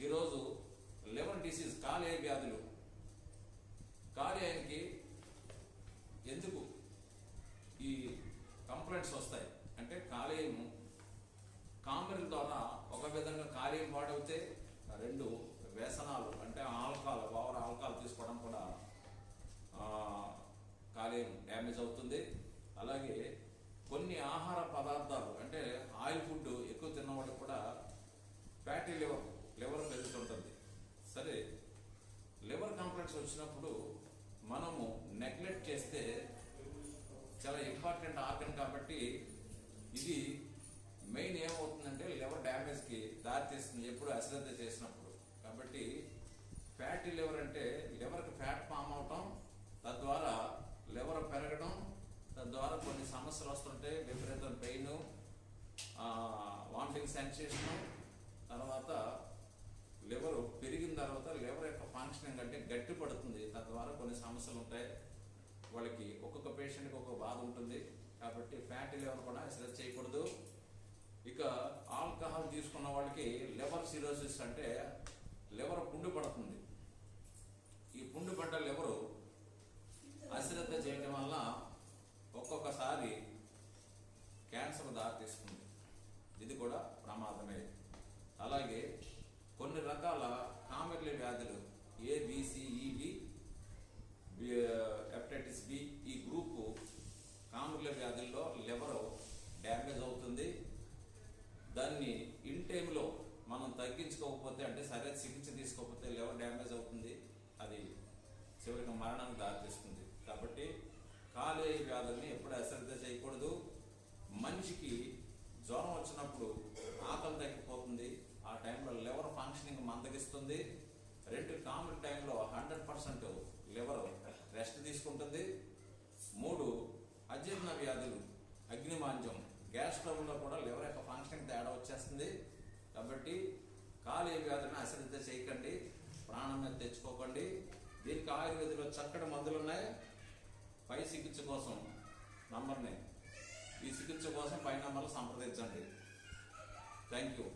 ఈరోజు liver disease కాలేయ వ్యాధులు కాలేయానికి ఎందుకు ఈ కంప్లైంట్స్ వస్తాయి అంటే కాలేయం కామెర్ల ద్వారా ఒక విధంగా కాలేయం పాడవుతే రెండు వ్యసనాలు అంటే ఓవర్ ఆల్కహాల్ తీసుకోవడం కూడా కాలేయం డ్యామేజ్ అవుతుంది. అలాగే కొన్ని ఆహార పదార్థాలు అంటే ఆయిల్ ఫుడ్ ఎక్కువ తిన్నవాడికి కూడా ఫ్యాటీ లివర్ పెరుగుతుంటుంది. సరే, లివర్ కంప్లైంట్స్ వచ్చినప్పుడు మనము నెగ్లెక్ట్ చేస్తే చాలా ఇంపార్టెంట్ ఆర్గన్ కాబట్టి ఇది మెయిన్ ఏమవుతుందంటే లివర్ డ్యామేజ్కి దారితీస్తుంది ఎప్పుడు అశ్రద్ధ చేసినప్పుడు. కాబట్టి ఫ్యాటీ లివర్ అంటే లివర్కి ఫ్యాట్ ఫామ్ అవటం, తద్వారా లివర్ పెరగడం, తద్వారా కొన్ని సమస్యలు వస్తుంటే విపరీతం పెయిన్, వామిటింగ్ సెన్సేషన్, తర్వాత లివర్ పెరిగిన తర్వాత లివర్ యొక్క ఫంక్షనింగ్ అంటే గట్టి పడుతుంది, తద్వారా కొన్ని సమస్యలు ఉంటాయి. వాళ్ళకి ఒక్కొక్క పేషెంట్కి ఒక్కొక్క బాధ ఉంటుంది. కాబట్టి ఫ్యాటీ లివర్ కూడా శ్రద్ధ చేయకూడదు. ఇక ఆల్కహాల్ తీసుకున్న వాళ్ళకి లివర్ సిరోసిస్ అంటే లివర్ పుండు పడుతుంది. ఈ పుండు పడ్డ లివరు అశ్రద్ధ చేయడం వల్ల ఒక్కొక్కసారి క్యాన్సర్ దారితీస్తుంది. ఇది కూడా ప్రమాదమే. అలాగే కొన్ని రకాల కామెర్ల వ్యాధులు ABCED, హెపటైటిస్ B, ఈ గ్రూపు కామెర్ల వ్యాధుల్లో లివర్ డ్యామేజ్ అవుతుంది. దాన్ని ఇన్ టైంలో మనం తగ్గించుకోకపోతే అంటే సరైన చికిత్స తీసుకోకపోతే లివర్ డ్యామేజ్ అవుతుంది. అది చివరికి మరణానికి దారితీస్తుంది. కాబట్టి కాలేయ వ్యాధుల్ని ఎప్పుడు అశ్రద్ధ చేయకూడదు. మనిషికి జ్వరం వచ్చినప్పుడు ఆకలి తగ్గిపోతుంది. ఆ టైంలో లివర్ ఫంక్షనింగ్ మందగిస్తుంది. కామన్ టైంలో 100% లివర్ రెస్ట్ తీసుకుంటుంది. 3 అజీర్ణ వ్యాధులు, అగ్నిమాంద్యం, గ్యాస్ ట్రబుల్లో కూడా లివర్ యొక్క ఫంక్షనింగ్ తేడా వచ్చేస్తుంది. కాబట్టి కాలేయ వ్యాధులను అశ్రద్ధ చేయకండి, ప్రాణం మీద తెచ్చుకోకండి. దీనికి ఆయుర్వేదంలో చక్కటి మందులు ఉన్నాయి. పై చికిత్స కోసం నంబర్ని, ఈ చికిత్స కోసం పై నంబర్లు సంప్రదించండి. Thank you.